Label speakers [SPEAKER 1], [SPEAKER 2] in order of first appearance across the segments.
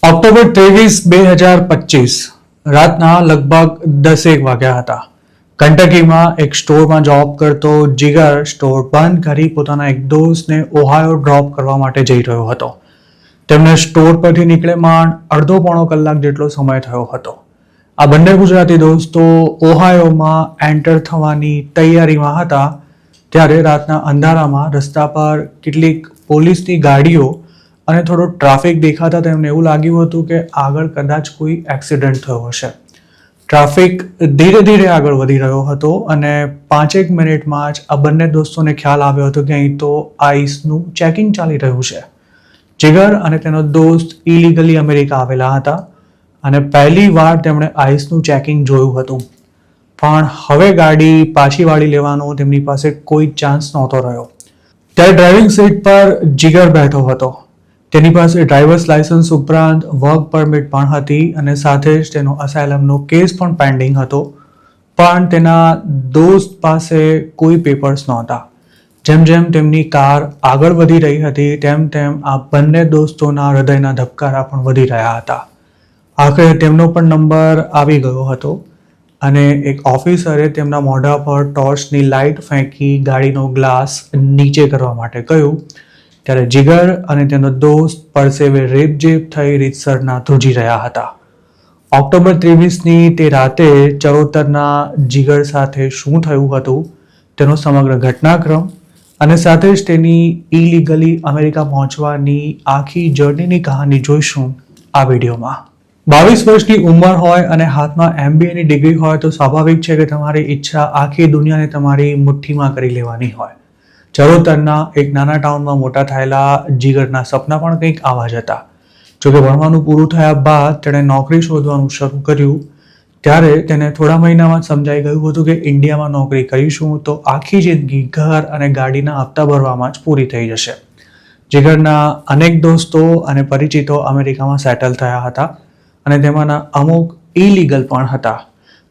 [SPEAKER 1] October 23, 2025 રાતના લગભગ 10 વાગ્યા હતા. કંટકીમાં એક સ્ટોરમાં જોબ કરતો જીગર સ્ટોર બંધ કરી પોતાના એક દોસ્તને ઓહાયો ડ્રોપ કરવા માટે જઈ રહ્યો હતો. તેમને સ્ટોર પરથી નીકળે માંડ અડધો પોણો કલાક જેટલો સમય થયો હતો. આ બંને ગુજરાતી દોસ્તો ઓહાયોમાં એન્ટર થવાની તૈયારીમાં હતા ત્યારે રાતના અંધારામાં રસ્તા પર કેટલીક પોલીસની ગાડીઓ અને થોડો ટ્રાફિક દેખાતા તેમને એવું લાગ્યું હતું કે આગળ કદાચ કોઈ એક્સિડન્ટ થયો હશે. ટ્રાફિક ધીરે ધીરે આગળ વધી રહ્યો હતો અને 5 મિનિટમાં જ આ બંને દોસ્તોને ખ્યાલ આવ્યો હતો કે અહીં તો આઈસનું ચેકિંગ ચાલી રહ્યું છે. જીગર અને તેનો દોસ્ત ઇલીગલી અમેરિકા આવેલા હતા અને પહેલી વાર તેમણે આઈસનું ચેકિંગ જોયું હતું. પણ હવે ગાડી પાછી વાળી લેવાનો તેમની પાસે કોઈ ચાન્સ નહોતો રહ્યો. ત્યારે ડ્રાઇવિંગ સીટ પર જીગર બેઠો હતો. તેની પાસે ડ્રાઇવર્સ લાયસન્સ ઉપરાંત વર્ક પરમિટ પણ હતી અને સાથે જ તેનો અસાયલમનો કેસ પણ પેન્ડિંગ હતો. પણ તેના દોસ્ત પાસે કોઈ પેપર્સ નહોતા. જેમ જેમ તેમની કાર આગળ વધી રહી હતી તેમ તેમ આ બંને દોસ્તોના હૃદયના ધબકારા પણ વધી રહ્યા હતા. આખરે તેમનો પણ નંબર આવી ગયો હતો અને એક ઓફિસરે તેમના મોઢા પર ટોર્ચની લાઇટ ફેંકી ગાડીનો ગ્લાસ નીચે કરવા માટે કહ્યું. ત્યારે જીગર અને તેનો દોસ્ત પરસેવે રેપઝેપ થઈ રીતસરના ધ્રુજી રહ્યા હતા. ઓક્ટોબર 23ની તે રાતે ચરોતરના જીગર સાથે શું થયું હતું તેનો સમગ્ર ઘટનાક્રમ અને સાથે જ તેની ઇલીગલી અમેરિકા પહોંચવાની આખી જર્નીની કહાની જોઈશું આ વિડીયોમાં. 22 વર્ષની ઉંમર હોય અને હાથમાં MBAની ડિગ્રી હોય તો સ્વાભાવિક છે કે તમારી ઈચ્છા આખી દુનિયાને તમારી મુઠ્ઠીમાં કરી લેવાની હોય. ચરોતરના એક નાના ટાઉનમાં મોટા થયેલા જીગરના સપના પણ કંઈક આવા જ હતા. જોકે ભણવાનું પૂરું થયા બાદ તેણે નોકરી શોધવાનું શરૂ કર્યું ત્યારે તેને થોડા મહિનામાં જ સમજાઈ ગયું હતું કે ઇન્ડિયામાં નોકરી કરીશું તો આખી જિંદગી ઘર અને ગાડીના હપ્તા ભરવામાં જ પૂરી થઈ જશે. જીગરના અનેક દોસ્તો અને પરિચિતો અમેરિકામાં સેટલ થયા હતા અને તેમાંના અમુક ઇલીગલ પણ હતા.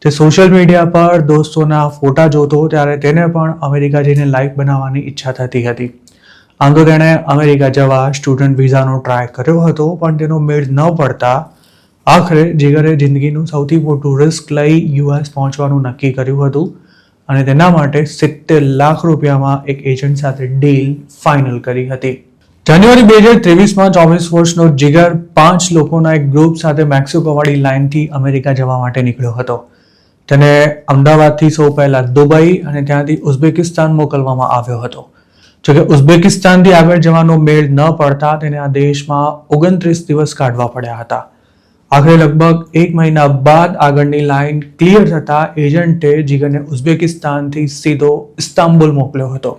[SPEAKER 1] તે સોશિયલ મીડિયા પર દોસ્તોના ફોટા જોતો ત્યારે તેને પણ અમેરિકા જઈને લાઈફ બનાવવાની ઈચ્છા થતી હતી. આમ તો તેણે અમેરિકા જવા સ્ટુડન્ટ વિઝાનો ટ્રાય કર્યો હતો પણ તેનો મેળ ન પડતા આખરે જીગરે જિંદગીનું સૌથી મોટું રિસ્ક લઈ US પહોંચવાનું નક્કી કર્યું હતું અને તેના માટે 70 લાખ રૂપિયામાં એક એજન્ટ સાથે ડીલ ફાઇનલ કરી હતી. જાન્યુઆરી 2023માં 24 વર્ષનો જીગર 5 લોકોના એક ગ્રુપ સાથે મેક્સિકોવાળી લાઇનથી અમેરિકા જવા માટે નીકળ્યો હતો. તેને અમદાવાદથી સૌ પહેલા દુબઈ અને ત્યાંથી ઉઝબેકિસ્તાન મોકલવામાં આવ્યો હતો. જોકે ઉઝબેકિસ્તાનથી આગળ જવાનો મેળ ન પડતા તેને આ દેશમાં 29 દિવસ કાઢવા પડ્યા હતા. આખરે લગભગ 1 મહિના બાદ આગળની લાઇન ક્લિયર થતા એજન્ટે જીગરને ઉઝબેકિસ્તાનથી સીધો ઇસ્તાંબુલ મોકલ્યો હતો.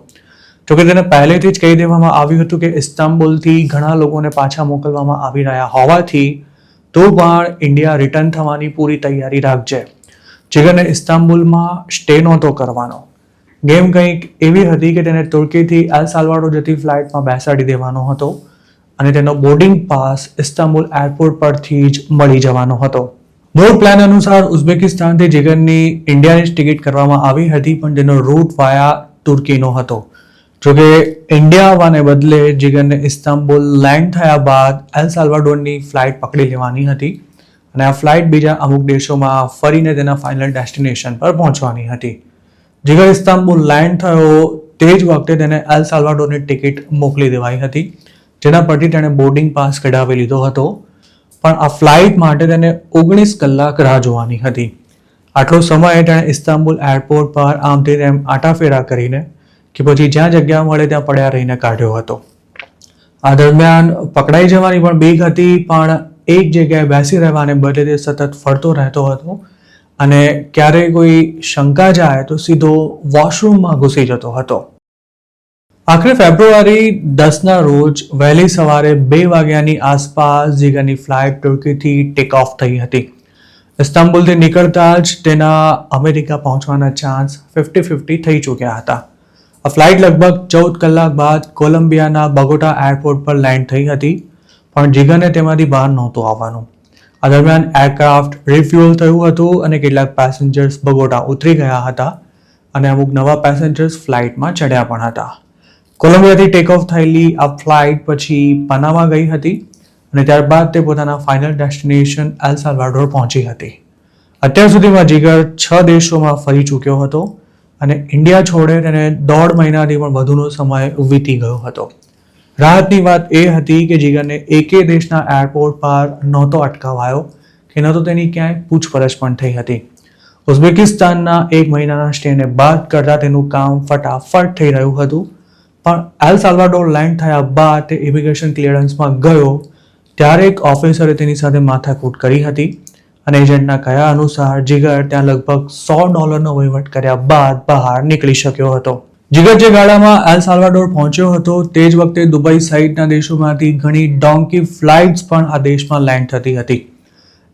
[SPEAKER 1] જોકે તેને પહેલેથી જ કહી દેવામાં આવ્યું હતું કે ઇસ્તાંબુલથી ઘણા લોકોને પાછા મોકલવામાં આવી રહ્યા હોવાથી તો પણ ઇન્ડિયા રિટર્ન થવાની પૂરી તૈયારી રાખજે. જીગરને ઇસ્તાંબુલમાં સ્ટે નહોતો કરવાનો. ગેમ કંઈક એવી હતી કે તેને તુર્કીથી એલ સાલ્વાડોર જતી ફ્લાઇટમાં બેસાડી દેવાનો હતો અને તેનો બોર્ડિંગ પાસ ઇસ્તાંબુલ એરપોર્ટ પરથી જ મળી જવાનો હતો. મૂળ પ્લાન અનુસાર ઉઝબેકિસ્તાનથી જીગરની ઇન્ડિયાની જ ટિકિટ કરવામાં આવી હતી પણ તેનો રૂટ વાયા તુર્કીનો હતો. જોકે ઇન્ડિયા આવવાને બદલે જીગરને ઇસ્તાંબુલ લેન્ડ થયા બાદ એલ સાલ્વાડોરની ફ્લાઇટ પકડી લેવાની હતી અને આ ફ્લાઇટ બીજા અમુક દેશોમાં ફરીને તેના ફાઇનલ ડેસ્ટિનેશન પર પહોંચવાની હતી. જીગર ઇસ્તાંબુલ લેન્ડ થયો તે જ વખતે તેને એલ સાલ્વાડોરની ટિકિટ મોકલી દેવાઈ હતી જેના પરથી તેણે બોર્ડિંગ પાસ કઢાવી લીધો હતો પણ આ ફ્લાઇટ માટે તેને 19 કલાક રાહ જોવાની હતી. આટલો સમય તેણે ઇસ્તાંબુલ એરપોર્ટ પર આમથી તેમ આટાફેરા કરીને કે પછી જ્યાં જગ્યા મળે ત્યાં પડ્યા રહીને કાઢ્યો હતો. આ દરમિયાન પકડાઈ જવાની પણ બીક હતી પણ એક જગ્યાએ બેસી રહેવાને બદલે તે સતત ફરતો રહેતો હતો અને ક્યારેય કોઈ શંકા જાય તો સીધો વોશરૂમમાં ઘૂસી જતો હતો. આખરે ફેબ્રુઆરી 10ના રોજ વહેલી સવારે 2 વાગ્યાની આસપાસ જીગરની ફ્લાઇટ તુર્કીથી ટેક ઓફ થઈ હતી. ઇસ્તાંબુલથી નીકળતા જ તેના અમેરિકા પહોંચવાના ચાન્સ 50-50 થઈ ચૂક્યા હતા. આ ફ્લાઇટ લગભગ 14 કલાક બાદ કોલંબિયાના બગોટા એરપોર્ટ પર લેન્ડ થઈ હતી પણ જીગરને તેમાંથી બહાર નહોતું આવવાનું. આ દરમિયાન એરક્રાફ્ટ રિફ્યુઅલ થયું હતું અને કેટલાક પેસેન્જર્સ બગોટા ઉતરી ગયા હતા અને અમુક નવા પેસેન્જર્સ ફ્લાઇટમાં ચડ્યા પણ હતા. કોલંબિયાથી ટેક ઓફ થયેલી આ ફ્લાઇટ પછી પનામા ગઈ હતી અને ત્યારબાદ તે પોતાના ફાઇનલ ડેસ્ટિનેશન એલ સાલ્વાડોર પહોંચી હતી. અત્યાર સુધીમાં જીગર 6 દેશોમાં ફરી ચૂક્યો હતો અને ઇન્ડિયા છોડે તેને 1.5 મહિનાથી પણ વધુનો સમય વીતી ગયો હતો. રાહતની વાત એ હતી કે જીગરને એકે દેશના એરપોર્ટ પર નહોતો અટકાવાયો કે ન તો તેની ક્યાંય પૂછપરછ પણ થઈ હતી. ઉઝબેકિસ્તાનના 1 મહિનાના સ્ટેને બાદ કરતા તેનું કામ ફટાફટ થઈ રહ્યું હતું. પણ એલ સાલ્વાડોર લેન્ડ થયા બાદ તે ઇમિગ્રેશન ક્લિયરન્સમાં ગયો ત્યારે એક ઓફિસરે તેની સાથે માથાકૂટ કરી હતી અને એજન્ટના કહ્યા અનુસાર જીગર ત્યાં લગભગ $100નો વહીવટ કર્યા બાદ બહાર નીકળી શક્યો હતો. જીગર જે ગાડામાં એલ સાલ્વાડોર પહોંચ્યો હતો તે જ વખતે દુબઈ સહિતના દેશોમાંથી ઘણી ડોન્કી ફ્લાઇટ્સ પણ આ દેશમાં લેન્ડ થતી હતી.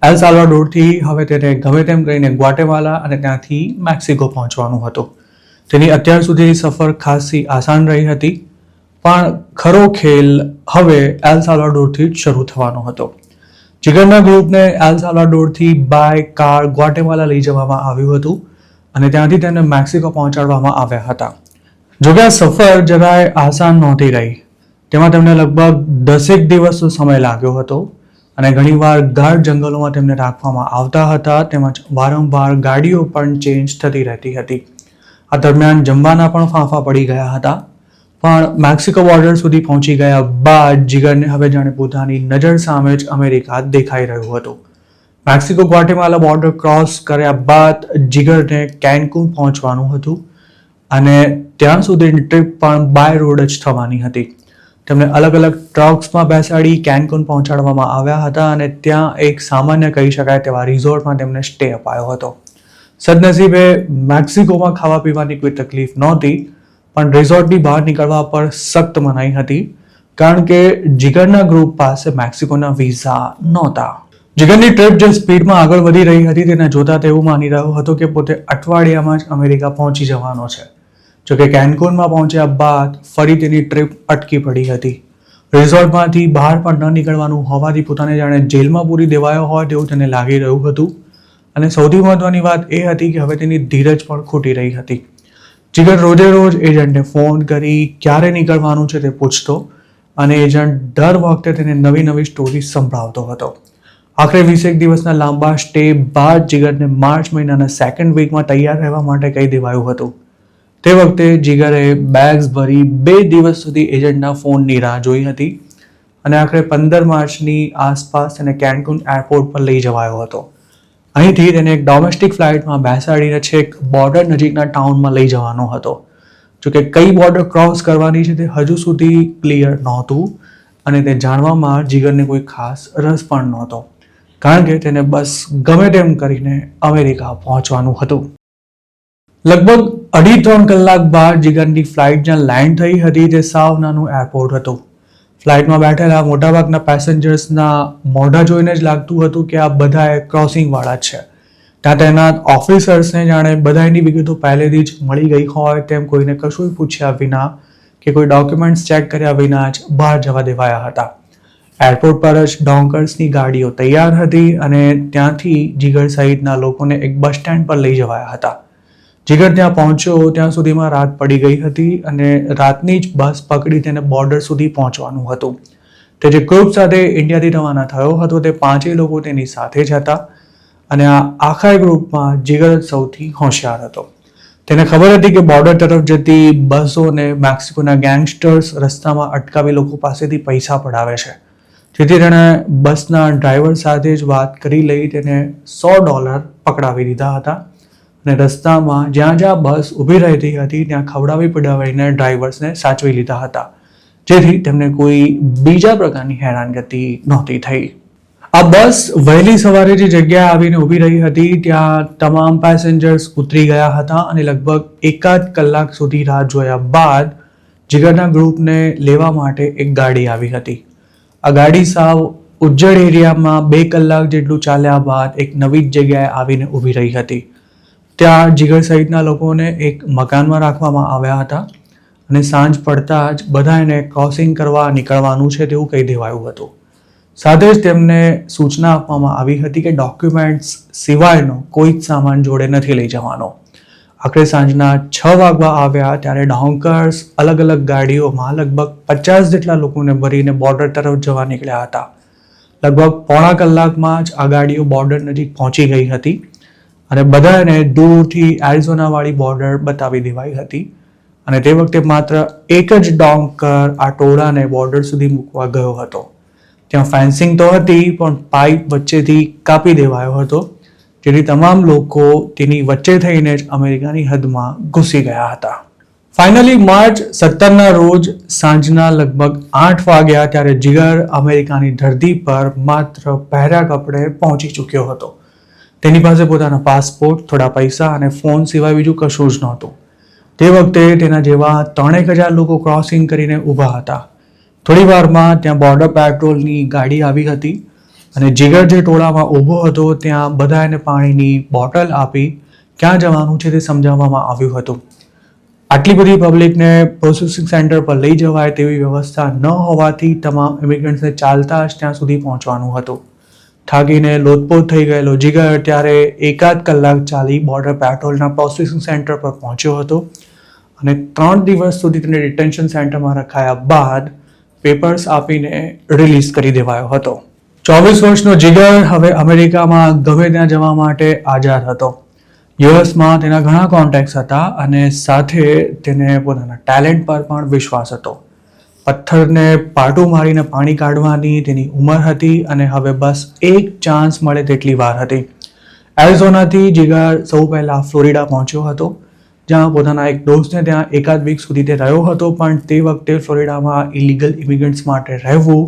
[SPEAKER 1] એલ સાલ્વાડોરથી હવે તેને ગમે તેમ કરીને ગ્વાટેમાલા અને ત્યાંથી મેક્સિકો પહોંચવાનું હતું. તેની અત્યાર સુધીની સફર ખાસી આસાન રહી હતી પણ ખરો ખેલ હવે એલ સાલ્વાડોરથી જ શરૂ થવાનો હતો. જીગરના ગ્રુપને એલ સાલ્વાડોરથી બાય કાર ગ્વાટેમાલા લઈ જવામાં આવ્યું હતું અને ત્યાંથી તેને મેક્સિકો પહોંચાડવામાં આવ્યા હતા. જોકે આ સફર જરાય આસાન નહોતી રહી. તેમાં તેમને લગભગ 10 દિવસનો સમય લાગ્યો હતો અને ઘણીવાર ગાઢ જંગલોમાં તેમને રાખવામાં આવતા હતા તેમજ વારંવાર ગાડીઓ પણ ચેન્જ થતી રહેતી હતી. આ દરમિયાન જમવાના પણ ફાંફા પડી ગયા હતા. પણ મેક્સિકો બોર્ડર સુધી પહોંચી ગયા બાદ જીગરને હવે જાણે પોતાની નજર સામે જ અમેરિકા દેખાઈ રહ્યું હતું. મેક્સિકો ગ્વાટેમાલા બોર્ડર ક્રોસ કર્યા બાદ જીગરને કેન્કુન પહોંચવાનું હતું અને ત્યાં સુધીની ટ્રીપ પણ બાય રોડ જ થવાની હતી. તેમને અલગ અલગ ટ્રક્સમાં બેસાડી કેન્કુન પહોંચાડવામાં આવ્યા હતા અને ત્યાં એક સામાન્ય કહી શકાય તેવા રિઝોર્ટમાં તેમને સ્ટે અપાયો હતો. સદનસીબે મેક્સિકોમાં ખાવા પીવાની કોઈ તકલીફ નહોતી પણ રિઝોર્ટની બહાર નીકળવા પર સખ્ત મનાઈ હતી કારણ કે જીગરના ગ્રુપ પાસે મેક્સિકોના વિઝા નહોતા. જીગરની ટ્રીપ જે સ્પીડમાં આગળ વધી રહી હતી તેને જોતા તેવું માની રહ્યો હતો કે પોતે અઠવાડિયામાં જ અમેરિકા પહોંચી જવાનો છે. જોકે કેન્કુનમાં પહોંચ્યા બાદ ફરી તેની ટ્રીપ અટકી પડી હતી. રિઝોર્ટમાંથી બહાર પણ ન નીકળવાનું હોવાથી પોતાને જાણે જેલમાં પૂરી દેવાયો હોય તેવું તેને લાગી રહ્યું હતું અને સૌથી મહત્વની વાત એ હતી કે હવે તેની ધીરજ પણ ખૂટી રહી હતી. જીગર રોજે રોજ એજન્ટને ફોન કરી ક્યારે નીકળવાનું છે તે પૂછતો અને એજન્ટ દર વખતે તેને નવી નવી સ્ટોરી સંભળાવતો હતો. આખરે 20 દિવસના લાંબા સ્ટે બાદ જીગરને માર્ચ મહિનાના 2nd વીકમાં તૈયાર રહેવા માટે કહી દેવાયું હતું. તે વખતે જીગરે બેગ્સ ભરી 2 દિવસ સુધી એજન્ટના ફોનની રાહ જોઈ હતી અને આખરે 15 માર્ચની આસપાસ તેને કેન્કુન એરપોર્ટ પર લઈ જવાયો હતો. અહીંથી તેને એક ડોમેસ્ટિક ફ્લાઇટમાં બેસાડીને છેક બોર્ડર નજીકના ટાઉનમાં લઈ જવાનો હતો. જોકે કઈ બોર્ડર ક્રોસ કરવાની છે તે હજુ સુધી ક્લિયર નહોતું અને તે જાણવામાં જીગરને કોઈ ખાસ રસ પણ નહોતો કારણ કે તેને બસ ગમે તેમ કરીને અમેરિકા પહોંચવાનું હતું. લગભગ 2.5-3 કલાક બાદ જીગરની ફ્લાઇટ જ્યાં લેન્ડ થઈ હતી તે સાવ નાનું એરપોર્ટ હતું. ફ્લાઇટમાં બેઠેલા મોટાભાગના પેસેન્જર્સના મોઢા જોઈને જ લાગતું હતું કે આ બધા ક્રોસિંગવાળા છે. ત્યાં તૈનાત ઓફિસર્સને જાણે બધાની વિગતો પહેલેથી જ મળી ગઈ હોય તેમ કોઈને કશું પૂછ્યા વિના કે કોઈ ડોક્યુમેન્ટ્સ ચેક કર્યા વિના જ બહાર જવા દેવાયા હતા. એરપોર્ટ પર જ ડોંકર્સની ગાડીઓ તૈયાર હતી અને ત્યાંથી જીગર સહિતના લોકોને એક બસ સ્ટેન્ડ પર લઈ જવાયા હતા. જીગર ત્યાં પહોંચ્યો ત્યાં સુધીમાં રાત પડી ગઈ હતી અને રાતની જ બસ પકડી તેને બોર્ડર સુધી પહોંચવાનું હતું. તે જે ગ્રુપ સાથે ઇન્ડિયાથી રવાના થયો હતો તે 5 લોકો તેની સાથે જ હતા અને આ આખા ગ્રુપમાં જીગર સૌથી હોશિયાર હતો. તેને ખબર હતી કે બોર્ડર તરફ જતી બસોને મેક્સિકોના ગેંગસ્ટર્સ રસ્તામાં અટકાવી લોકો પાસેથી પૈસા પડાવે છે. જેથી તેણે બસના ડ્રાઈવર સાથે જ વાત કરી લઈ તેને $100 પકડાવી દીધા હતા અને રસ્તામાં જ્યાં જ્યાં બસ ઊભી રહેતી હતી ત્યાં ખવડાવી પડાવીને ડ્રાઈવર્સને સાચવી લીધા હતા જેથી તેમને કોઈ બીજા પ્રકારની હેરાનગતિ નહોતી થઈ. આ બસ વહેલી સવારે જે જગ્યાએ આવીને ઊભી રહી હતી ત્યાં તમામ પેસેન્જર્સ ઉતરી ગયા હતા અને લગભગ 1.5 કલાક સુધી રાહ જોયા બાદ જીગરના ગ્રુપને લેવા માટે એક ગાડી આવી હતી. આ ગાડી સાવ ઉજ્જડ એરિયામાં 2 કલાક જેટલું ચાલ્યા બાદ એક નવી જ જગ્યાએ આવીને ઊભી રહી હતી. ત્યાં જીગર સહિતના લોકોને એક મકાનમાં રાખવામાં આવ્યા હતા અને સાંજ પડતા જ બધાને ક્રોસિંગ કરવા નીકળવાનું છે તેવું કહી દેવાયું હતું. સાથે જ તેમને સૂચના આપવામાં આવી હતી કે ડોક્યુમેન્ટ્સ સિવાયનો કોઈ જ સામાન જોડે નથી લઈ જવાનો. આખરે સાંજના 6 વાગવા આવ્યા ત્યારે ડોંકર્સ અલગ અલગ ગાડીઓમાં લગભગ 50 જેટલા લોકોને ભરીને બોર્ડર તરફ જવા નીકળ્યા હતા. લગભગ પોણા કલાકમાં જ આ ગાડીઓ બોર્ડર નજીક પહોંચી ગઈ હતી અને બધાને દૂરથી એરિઝોનાવાળી બોર્ડર બતાવી દેવાઈ હતી. અને તે વખતે માત્ર એક જ ડોંકર આ ટોળાને બોર્ડર સુધી મૂકવા ગયો હતો. ત્યાં ફેન્સિંગ તો હતી પણ પાઇપ વચ્ચેથી કાપી દેવાયો હતો, જેથી તમામ લોકો તેની વચ્ચે થઈને જ અમેરિકાની હદમાં ઘૂસી ગયા હતા. ફાઇનલી માર્ચ 17ના રોજ સાંજના લગભગ 8 વાગ્યા ત્યારે જીગર અમેરિકાની ધરતી પર માત્ર પહેર્યા કપડે પહોંચી ચૂક્યો હતો. તેની પાસે પોતાના પાસપોર્ટ, થોડા પૈસા અને ફોન સિવાય બીજું કશું જ નહોતું. તે વખતે તેના જેવા 3,000 લોકો ક્રોસિંગ કરીને ઊભા હતા. થોડી વારમાં ત્યાં બોર્ડર પેટ્રોલની ગાડી આવી હતી અને જીગર જે ટોળામાં ઊભો હતો ત્યાં બધા એને પાણીની બોટલ આપી ક્યાં જવાનું છે તે સમજાવવામાં આવ્યું હતું. આટલી બધી પબ્લિકને પ્રોસેસિંગ સેન્ટર પર લઈ જવાય તેવી વ્યવસ્થા ન હોવાથી તમામ ઇમિગ્રન્ટ્સને ચાલતા જ ત્યાં સુધી પહોંચવાનું હતું. થાકીને લોથપોથ થઈ ગયેલો જીગર ત્યારે 1.5 કલાક ચાલી બોર્ડર પેટ્રોલના પ્રોસેસિંગ સેન્ટર પર પહોંચ્યો હતો અને 3 દિવસ સુધી તેને ડિટેન્શન સેન્ટરમાં રખાયા બાદ પેપર્સ આપીને રિલીઝ કરી દેવાયો હતો. 24 વર્ષનો જીગર હવે અમેરિકામાં ગમે ત્યાં જવા માટે આઝાદ હતો. યુએસમાં તેના ઘણા કોન્ટેક્ટ્સ હતા અને સાથે તેને પોતાના ટેલેન્ટ પર પણ વિશ્વાસ હતો. પથ્થરને પાટું મારીને પાણી કાઢવાની તેની ઉંમર હતી અને હવે બસ એક ચાન્સ મળે તેટલી વાર હતી. એરિઝોનાથી જીગર સૌ પહેલા ફ્લોરિડા પહોંચ્યો હતો, જ્યાં પોતાના એક દોસ્તને ત્યાં એકાદ વીક સુધી તે રહ્યો હતો. પણ તે વખતે ફ્લોરિડામાં ઇલીગલ ઇમિગ્રન્ટ્સ માટે રહેવું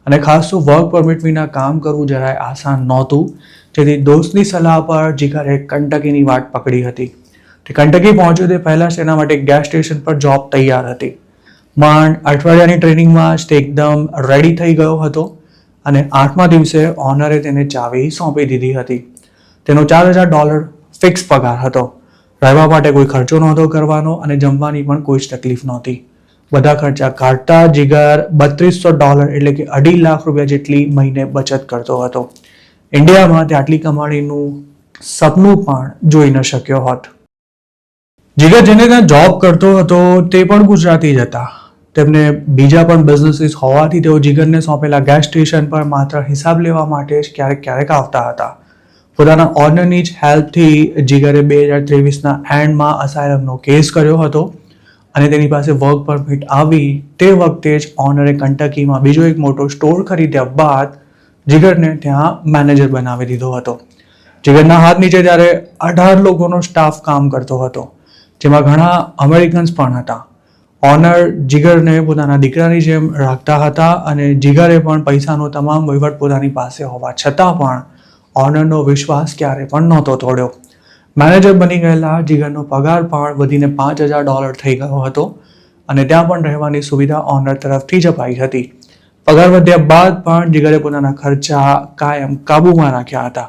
[SPEAKER 1] અને ખાસ તો વર્ક પરમિટ વિના કામ કરવું જરાય આસાન નહોતું, જેથી દોસ્તની સલાહ પર જીગરે કંટકીની વાટ પકડી હતી. તે કંટકી પહોંચ્યો તે પહેલાં જ તેના માટે ગેસ સ્ટેશન પર જોબ તૈયાર હતી. માંડ અઠવાડિયાની ટ્રેનિંગમાં જ તે એકદમ રેડી થઈ ગયો હતો અને 8મા દિવસે ઓનરે તેને ચાવી સોંપી દીધી હતી. તેનો $4,000 ફિક્સ પગાર હતો. રહેવા માટે કોઈ ખર્ચો નહોતો કરવાનો અને જમવાની પણ કોઈ જ તકલીફ નહોતી. બધા ખર્ચા કાઢતા જીગર $3,200 એટલે કે ₹2.5 લાખ જેટલી મહિને બચત કરતો હતો. ઇન્ડિયામાં તે આટલી કમાણીનું સપનું પણ જોઈ ન શક્યો હોત. જીગર જેને ત્યાં જોબ કરતો હતો તે પણ ગુજરાતી જ હતા. તેમને બીજા પણ બિઝનેસીસ હોવાથી તેઓ જીગરને સોંપેલા ગેસ સ્ટેશન પર માત્ર હિસાબ લેવા માટે જ ક્યારેક આવતા હતા. પોતાના ઓનરની જ હેલ્પથી જીગરે 2023ના એન્ડમાં અસાયલમનો કેસ કર્યો હતો અને તેની પાસે વર્ક પરમિટ આવી તે વખતે જ ઓનરે કંટકીમાં બીજો એક મોટો સ્ટોર ખરીદ્યા બાદ જીગરને ત્યાં મેનેજર બનાવી દીધો હતો. જીગરના હાથ નીચે ત્યારે 18 લોકોનો સ્ટાફ કામ કરતો હતો, જેમાં ઘણા અમેરિકન્સ પણ હતા. ઓનર જીગરને પોતાના દીકરાની જેમ રાખતા હતા અને જીગરે પણ પૈસાનો તમામ વહીવટ પોતાની પાસે હોવા છતાં પણ ઓનરનો વિશ્વાસ ક્યારે પણ નહોતો તોડ્યો. મેનેજર બની ગયેલા જીગરનો પગાર પણ વધીને $5,000 થઈ ગયો હતો અને ત્યાં પણ રહેવાની સુવિધા ઓનર તરફથી જ અપાઈ હતી. પગાર વધ્યા બાદ પણ જીગરે પોતાના ખર્ચા કાયમ કાબૂમાં રાખ્યા હતા.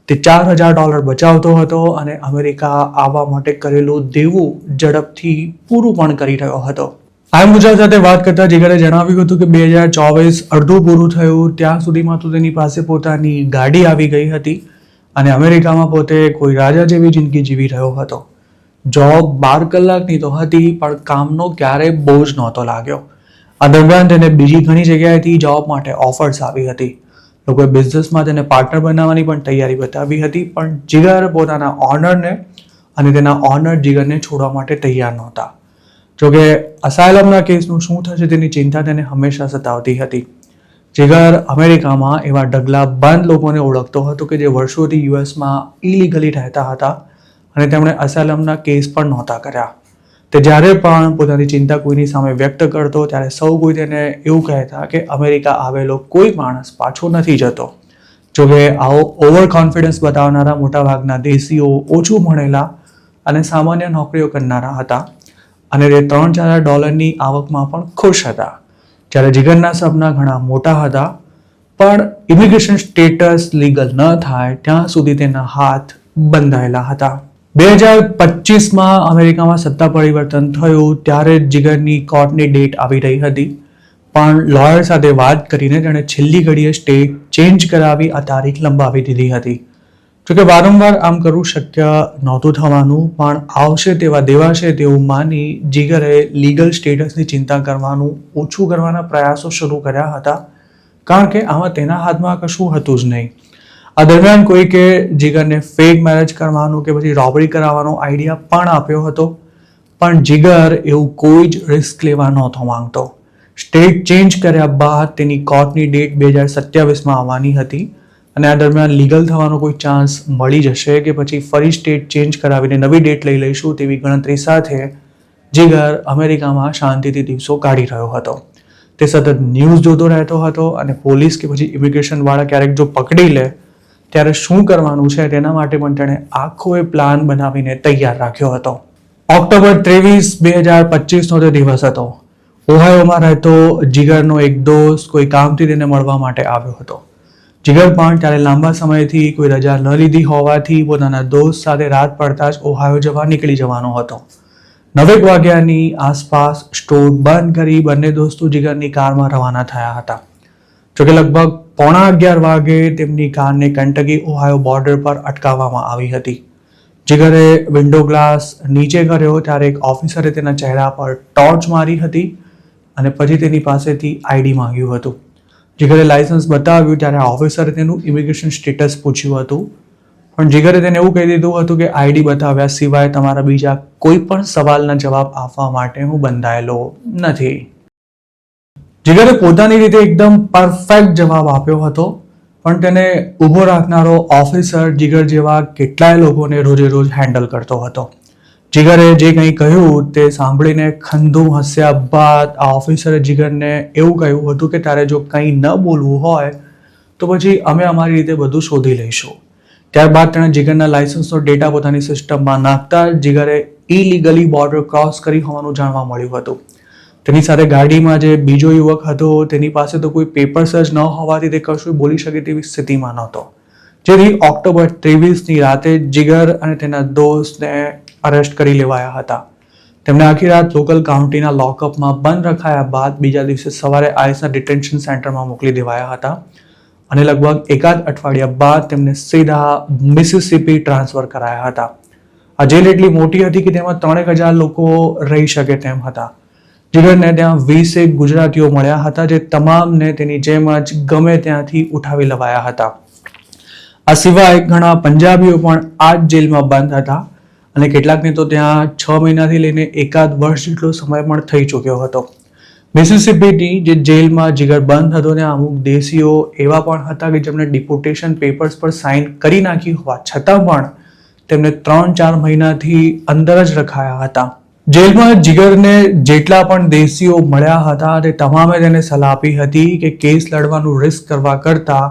[SPEAKER 1] તે $4,000 બચાવતો હતો અને અમેરિકા આવવા માટે કરેલું દેવું ઝડપથી પૂરું પણ કરી રહ્યો હતો. આ મુજબ સાથે વાત કરતા જીગરે જણાવ્યું હતું કે 2024 અડધું પૂરું થયું ત્યાં સુધીમાં તો તેની પાસે પોતાની ગાડી આવી ગઈ હતી અને અમેરિકામાં પોતે કોઈ રાજા જેવી જિંદગી જીવી રહ્યો હતો. જોબ 12 કલાકની તો હતી પણ કામનો ક્યારેય બોજ નહોતો લાગ્યો. આ દરમિયાન તેને બીજી ઘણી જગ્યાએથી જોબ માટે ઓફર્સ આવી હતી. લોકોએ બિઝનેસમાં તેને પાર્ટનર બનાવવાની પણ તૈયારી બતાવી હતી, પણ જીગર પોતાના ઓનરને અને તેના ઓનર જીગરને છોડવા માટે તૈયાર નહોતા. જોકે અસાયલમના કેસનું શું થશે તેની ચિંતા તેને હંમેશા સતાવતી હતી. જીગર અમેરિકામાં એવા ઢગલાબંધ લોકોને ઓળખતો હતો કે જે વર્ષોથી યુએસમાં ઇલીગલી રહેતા હતા અને તેમણે અસાયલમના કેસ પણ નહોતા કર્યા. તે જ્યારે પણ પોતાની ચિંતા કોઈની સામે વ્યક્ત કરતો ત્યારે સૌ કોઈ તેને એવું કહેતા કે અમેરિકા આવેલો કોઈ માણસ પાછો નથી જતો. જોકે આવો ઓવર કોન્ફિડન્સ બતાવનારા મોટાભાગના દેશીઓ ઓછું ભણેલા અને સામાન્ય નોકરીઓ કરનારા હતા અને તે $3,000ની આવકમાં પણ ખુશ હતા. જ્યારે જીગરના સપના ઘણા મોટા હતા પણ ઇમિગ્રેશન સ્ટેટસ લીગલ ન થાય ત્યાં સુધી તેના હાથ બંધાયેલા હતા. 2025માં અમેરિકામાં સત્તા પરિવર્તન થયું ત્યારે જીગરની કોર્ટની ડેટ આવી રહી હતી, પણ લોયર સાથે વાત કરીને તેણે છેલ્લી ઘડીએ સ્ટેટ ચેન્જ કરાવી આ તારીખ લંબાવી દીધી હતી. જોકે વારંવાર આમ કરવું શક્ય નહોતું થવાનું, પણ આવશે તેવા દેવાશે તેવું માની જીગરે લીગલ સ્ટેટસની ચિંતા કરવાનું ઓછું કરવાના પ્રયાસો શરૂ કર્યા હતા. કારણ કે આમાં તેના હાથમાં કશું હતું જ નહીં. આ દરમિયાન કોઈકે જીગરને ફેક મેરેજ કરવાનું કે પછી રોબરી કરાવવાનો આઈડિયા પણ આપ્યો હતો, પણ જીગર એવું કોઈ જ રિસ્ક લેવા નહોતો માંગતો. સ્ટેટ ચેન્જ કર્યા બાદ તેની કોર્ટની ડેટ 2027માં આવવાની હતી અને આ દરમિયાન લીગલ થવાનો કોઈ ચાન્સ મળી જશે કે પછી ફરી સ્ટેટ ચેન્જ કરાવીને નવી ડેટ લઈ લઈશું તેવી ગણતરી સાથે જીગર અમેરિકામાં શાંતિથી દિવસો કાઢી રહ્યો હતો. તે સતત ન્યૂઝ જોતો રહેતો હતો અને પોલીસ કે પછી ઇમિગ્રેશન વાળા ક્યારેક જો પકડી લે ત્યારે શું કરવાનું છે તેના માટે પણ તેણે આખો એ પ્લાન બનાવીને તૈયાર રાખ્યો હતો. ઓક્ટોબર 23, 2025નો તે દિવસ હતો. ઓહાયોમાં રહેતો જીગરનો એક દોસ્ત કોઈ કામથી તેને મળવા માટે આવ્યો હતો. જીગર પણ ત્યારે લાંબા સમયથી કોઈ રજા ન લીધી હોવાથી પોતાના દોસ્ત સાથે રાત પડતા જ ઓહાયો જવા નીકળી જવાનો હતો. 9 વાગ્યાની આસપાસ સ્ટોર બંધ કરી બંને દોસ્તો જીગરની કારમાં રવાના થયા હતા. જોકે લગભગ 11:15 વાગે તેમની કારને કંટકી ઓહાયો બોર્ડર પર અટકાવવામાં આવી હતી. જીગરે વિન્ડો ગ્લાસ નીચે કર્યો ત્યારે એક ઓફિસરે તેના ચહેરા પર ટોર્ચ મારી હતી અને પછી તેની પાસેથી આઈડી માંગ્યું હતું. જીગરે લાયસન્સ બતાવ્યું ત્યારે આ ઓફિસરે તેનું ઇમિગ્રેશન સ્ટેટસ પૂછ્યું હતું, પણ જીગરે તેને એવું કહી દીધું હતું કે આઈડી બતાવ્યા સિવાય તમારા બીજા કોઈ પણ સવાલના જવાબ આપવા માટે હું બંધાયેલો નથી. જીગરે પોતાની રીતે એકદમ પરફેક્ટ જવાબ આપ્યો હતો, પણ તેને ઊભો રાખનારો ઓફિસર જીગર જેવા કેટલાય લોકોને રોજે રોજ હેન્ડલ કરતો હતો. જીગરે જે કંઈ કહ્યું તે સાંભળીને ખંધું હસ્યા બાદ આ ઓફિસરે જીગરને એવું કહ્યું હતું કે તારે જો કંઈ ન બોલવું હોય તો પછી અમે અમારી રીતે બધું શોધી લઈશું. ત્યારબાદ તેણે જીગરના લાયસન્સનો ડેટા પોતાની સિસ્ટમમાં નાખતા જીગરે ઇલીગલી બોર્ડર ક્રોસ કરી હોવાનું જાણવા મળ્યું હતું. તેની સાથે ગાડીમાં જે બીજો યુવક હતો તેની પાસે તો કોઈ પેપર્સ જ ન હોવાથી તે કશું બોલી શકે તેવી સ્થિતિમાં નહોતો, જેથી ઓક્ટોબર 23ની રાતે જીગર અને તેના દોસ્તને અરેસ્ટ કરી લેવાયા હતા. તેમને આખી રાત લોકલ કાઉન્ટીના લોકઅપમાં બંધ રખાયા બાદ બીજા દિવસે સવારે આઈસના ડિટેન્શન સેન્ટરમાં મોકલી દેવાયા હતા અને લગભગ એકાદ અઠવાડિયા બાદ તેમને સીધા મિસિસિપી ટ્રાન્સફર કરાયા હતા. આ જેલ એટલી મોટી હતી કે તેમાં 3000 લોકો રહી શકે તેમ હતા. જીગરને ત્યાં 20 ગુજરાતીઓ મળ્યા હતા જે તમામને તેની જેમ જ ગમે ત્યાંથી ઉઠાવી લવાયા હતા. આ સિવાય ઘણા પંજાબીઓ પણ આ જ જેલમાં બંધ હતા અને કેટલાકને તો ત્યાં 6 મહિનાથી લઈને એકાદ વર્ષ જેટલો સમય પણ થઈ ચૂક્યો હતો. મિસિસિપીની જે જેલમાં જીગર બંધ હતો ત્યાં અમુક દેશીઓ એવા પણ હતા કે જેમણે ડિપોર્ટેશન પેપર્સ પર સાઇન કરી નાખી હોવા છતાં પણ તેમને 3-4 મહિનાથી અંદર જ રખાયા હતા. જેલમાં જીગરને જેટલા પણ દેશીઓ મળ્યા હતા તે તમામે તેને સલાહ આપી હતી કે કેસ લડવાનું રિસ્ક કરવા કરતા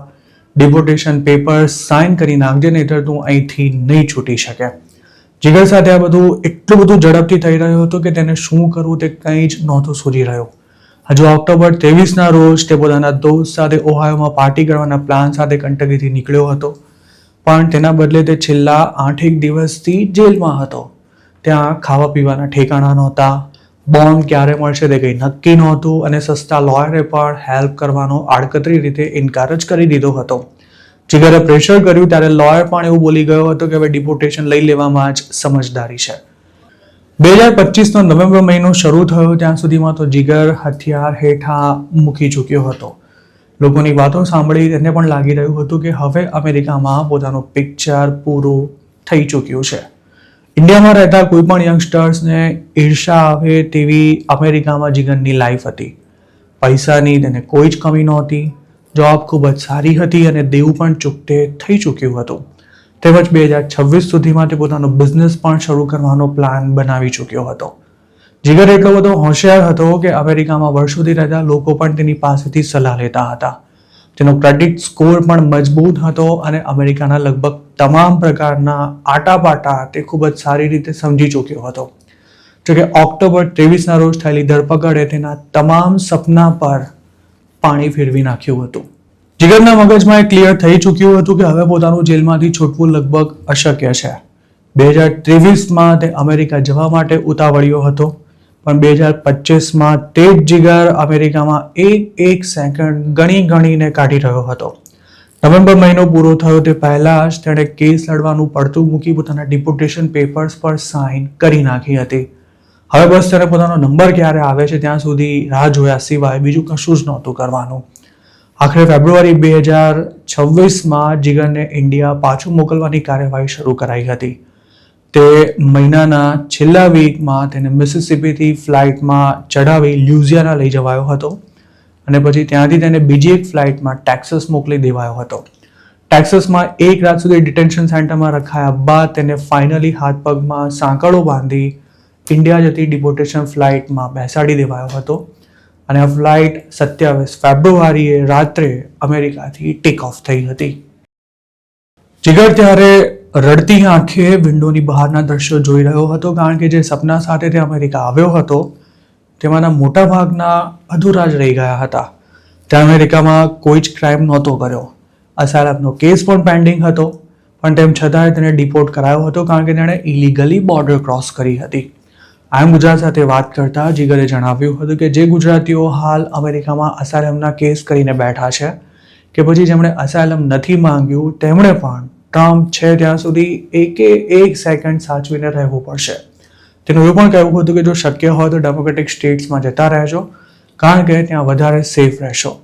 [SPEAKER 1] ડિપોર્ટેશન પેપર્સ સાઇન કરી નાખજે, નહીતર તું અહીંથી નહીં છૂટી શકે. જીગર સાથે આ બધું એટલું બધું ઝડપથી થઈ રહ્યું હતું કે તેને શું કરવું તે કંઈ જ નહોતું સૂઝી રહ્યું. હજુ ઓક્ટોબર 23ના રોજ તે પોતાના દોસ્ત સાથે ઓહાયોમાં પાર્ટી કરવાના પ્લાન સાથે કંટકીથી નીકળ્યો હતો, પણ તેના બદલે તે છેલ્લા 8 દિવસથી જેલમાં હતો. ત્યાં ખાવા પીવાના ઠેકાણા નહોતા, બોન્ડ ક્યારે મળશે તે કંઈ નક્કી નહોતું અને સસ્તા લોયરે પણ હેલ્પ કરવાનો આડકતરી રીતે ઇનકાર જ કરી દીધો હતો. જીગરે પ્રેશર કર્યું ત્યારે લોયર પણ એવું બોલી ગયો હતો કે હવે ડિપોર્ટેશન લઈ લેવામાં જ સમજદારી છે. 2025નો નવેમ્બર મહિનો શરૂ થયો ત્યાં સુધીમાં તો જીગર હથિયાર હેઠા મૂકી ચૂક્યો હતો. લોકોની વાતો સાંભળી તેને પણ લાગી રહ્યું હતું કે હવે અમેરિકામાં પોતાનું પિક્ચર પૂરું થઈ ચૂક્યું છે. ઇન્ડિયામાં રહેતા કોઈ પણ યંગસ્ટર્સને ઈર્ષા આવે તેવી અમેરિકામાં જીગરની લાઈફ હતી. પૈસાની તેને કોઈ જ કમી નહોતી, જોબ ખૂબ જ સારી હતી અને દેવું પણ ચૂકતે થઈ ચૂક્યું હતું. તેમજ 2026 સુધીમાં તે પોતાનો બિઝનેસ પણ શરૂ કરવાનો પ્લાન બનાવી ચૂક્યો હતો. જીગર એટલો બધો હોશિયાર હતો કે અમેરિકામાં વર્ષોથી રહેતા લોકો પણ તેની પાસેથી સલાહ લેતા હતા. તેનો ક્રેડિટ સ્કોર પણ મજબૂત હતો અને અમેરિકાના લગભગ તમામ પ્રકારના આટાપાટા તે ખૂબ જ સારી રીતે સમજી ચૂક્યો હતો. જોકે ઓક્ટોબર 23ના રોજ થયેલી ધરપકડે તેના તમામ સપના પર પાણી ફેરવી નાખ્યું હતું. જીગરના મગજમાં એ ક્લિયર થઈ ચૂક્યું હતું કે હવે પોતાનું જેલમાંથી છૂટવું લગભગ અશક્ય છે. 2023માં તે અમેરિકા જવા માટે ઉતાવળ્યો હતો, પણ 2025માં તે જ જીગર અમેરિકામાં એક સેકન્ડ ગણીને કાઢી રહ્યો હતો. નવેમ્બર મહિનો પૂરો થયો તે પહેલા જ તેણે કેસ લડવાનું પડતું મૂકી પોતાના ડિપોર્ટેશન પેપર્સ પર સાઇન કરી નાખી હતી. હવે બસ તેને પોતાનો નંબર ક્યારે આવે છે ત્યાં સુધી રાહ જોયા સિવાય બીજું કશું જ નહોતું કરવાનું. આખરે ફેબ્રુઆરી 2026માં જીગરને ઇન્ડિયા પાછું મોકલવાની કાર્યવાહી શરૂ કરાઈ હતી. તે મહિનાના છેલ્લા વીકમાં તેને મિસિસિપીથી ફ્લાઇટમાં ચડાવી લ્યુઝિયાના લઈ જવાયો હતો અને પછી ત્યાંથી તેને બીજી એક ફ્લાઇટમાં ટેક્સાસ મોકલી દેવાયો હતો. ટેક્સાસમાં એક રાત સુધી ડિટેન્શન સેન્ટરમાં રખાયા બાદ તેને ફાઇનલી હાથ પગમાં સાંકળો બાંધી ઇન્ડિયા જતી ડિપોર્ટેશન ફ્લાઇટમાં બેસાડી દેવાયો હતો અને આ ફ્લાઇટ 27 ફેબ્રુઆરીએ રાત્રે અમેરિકાથી ટેક ઓફ થઈ હતી. જીગર ત્યારે રડતી આંખે વિન્ડોની બહારના દ્રશ્યો જોઈ રહ્યો હતો, કારણ કે જે સપના સાથે તે અમેરિકા આવ્યો હતો તેમાંના મોટા ભાગના અધૂરા જ રહી ગયા હતા. ત્યાં અમેરિકામાં કોઈ જ ક્રાઇમ નહોતો કર્યો. અસાયલમનો કેસ પણ પેન્ડિંગ હતો, પણ તેમ છતાંય તેને ડિપોર્ટ કરાયો હતો કારણ કે તેણે ઇલીગલી બોર્ડર ક્રોસ કરી હતી. આમ ગુજરાત સાથે વાત કરતા જીગરે જણાવ્યું હતું કે જે ગુજરાતીઓ હાલ અમેરિકામાં અસાયલમના કેસ કરીને બેઠા છે કે પછી જેમણે અસાયલમ નથી માંગ્યું તેમણે પણ ટ્રમ્પ છે ત્યાં સુધી એક સેકન્ડ સાચવીને રહેવું પડશે. તેનું એવું પણ કહેવું હતું કે જો શક્ય હોય તો ડેમોક્રેટિક સ્ટેટ્સમાં જતા રહેજો, કારણ કે ત્યાં વધારે સેફ રહેશો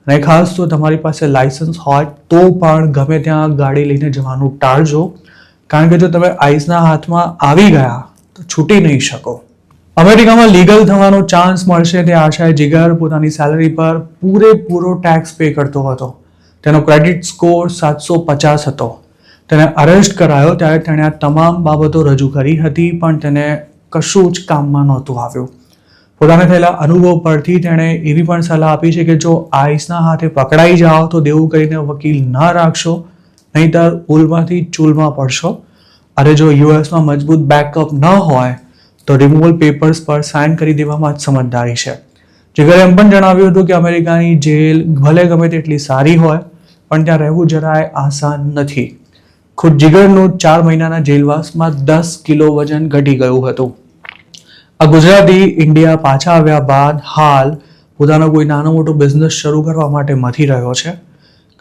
[SPEAKER 1] અને ખાસ તો તમારી પાસે લાયસન્સ હોય તો પણ ગમે ત્યાં ગાડી લઈને જવાનું ટાળજો, કારણ કે જો તમે આઈસના હાથમાં આવી ગયા તો છૂટી નહીં શકો. અમેરિકામાં લીગલ થવાનો ચાન્સ મળશે તે આશાએ જીગર પોતાની સેલરી પર પૂરેપૂરો ટેક્સ પે કરતો હતો. તેનો ક્રેડિટ સ્કોર 750 હતો. તેને અરેસ્ટ કરાયો ત્યારે તેણે આ તમામ બાબતો રજૂ કરી હતી, પણ તેને કશું જ કામમાં નહોતું આવ્યું. પોતાને થયેલા અનુભવ પરથી તેણે એવી પણ સલાહ આપી છે કે જો આઈસના હાથે પકડાઈ જાઓ તો દેવું કરીને વકીલ ન રાખશો, નહીંતર ઉલમાંથી ચૂલમાં પડશો. અને જો યુએસમાં મજબૂત બેકઅપ ન હોય તો રિમૂવલ પેપર્સ પર સાઇન કરી દેવામાં જ સમજદારી છે. જીગરે એમ પણ જણાવ્યું હતું કે અમેરિકાની જેલ ભલે ગમે તેટલી સારી હોય પણ ત્યાં રહેવું જરાય આસાન નથી. ખુદ જીગરનું 4 મહિનાના જેલવાસમાં 10 કિલો વજન ઘટી ગયું હતું. આ ગુજરાતી ઇન્ડિયા પાછા આવ્યા બાદ હાલ પોતાનો કોઈ નાનો મોટો બિઝનેસ શરૂ કરવા માટે મથી રહ્યો છે,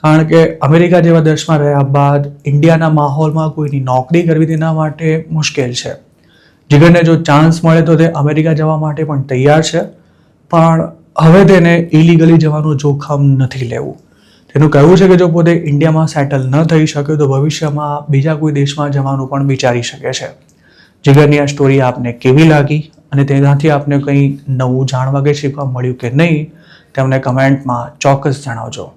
[SPEAKER 1] કારણ કે અમેરિકા જેવા દેશમાં રહ્યા બાદ ઇન્ડિયાના માહોલમાં કોઈની નોકરી કરવી તેના માટે મુશ્કેલ છે. જીગરને જો ચાન્સ મળે તો તે અમેરિકા જવા માટે પણ તૈયાર છે, પણ હવે તેને ઇલીગલી જવાનું જોખમ નથી લેવું. તેનું કહેવું છે કે જો પોતે ઇન્ડિયામાં સેટલ ન થઈ શકે તો ભવિષ્યમાં બીજા કોઈ દેશમાં જવાનું પણ વિચારી શકે છે. જીગરની આ સ્ટોરી આપને કેવી લાગી અને તેનાથી આપને કંઈ નવું જાણવા કે શીખવા મળ્યું કે નહીં, તેમને કમેન્ટમાં ચોક્કસ જણાવજો.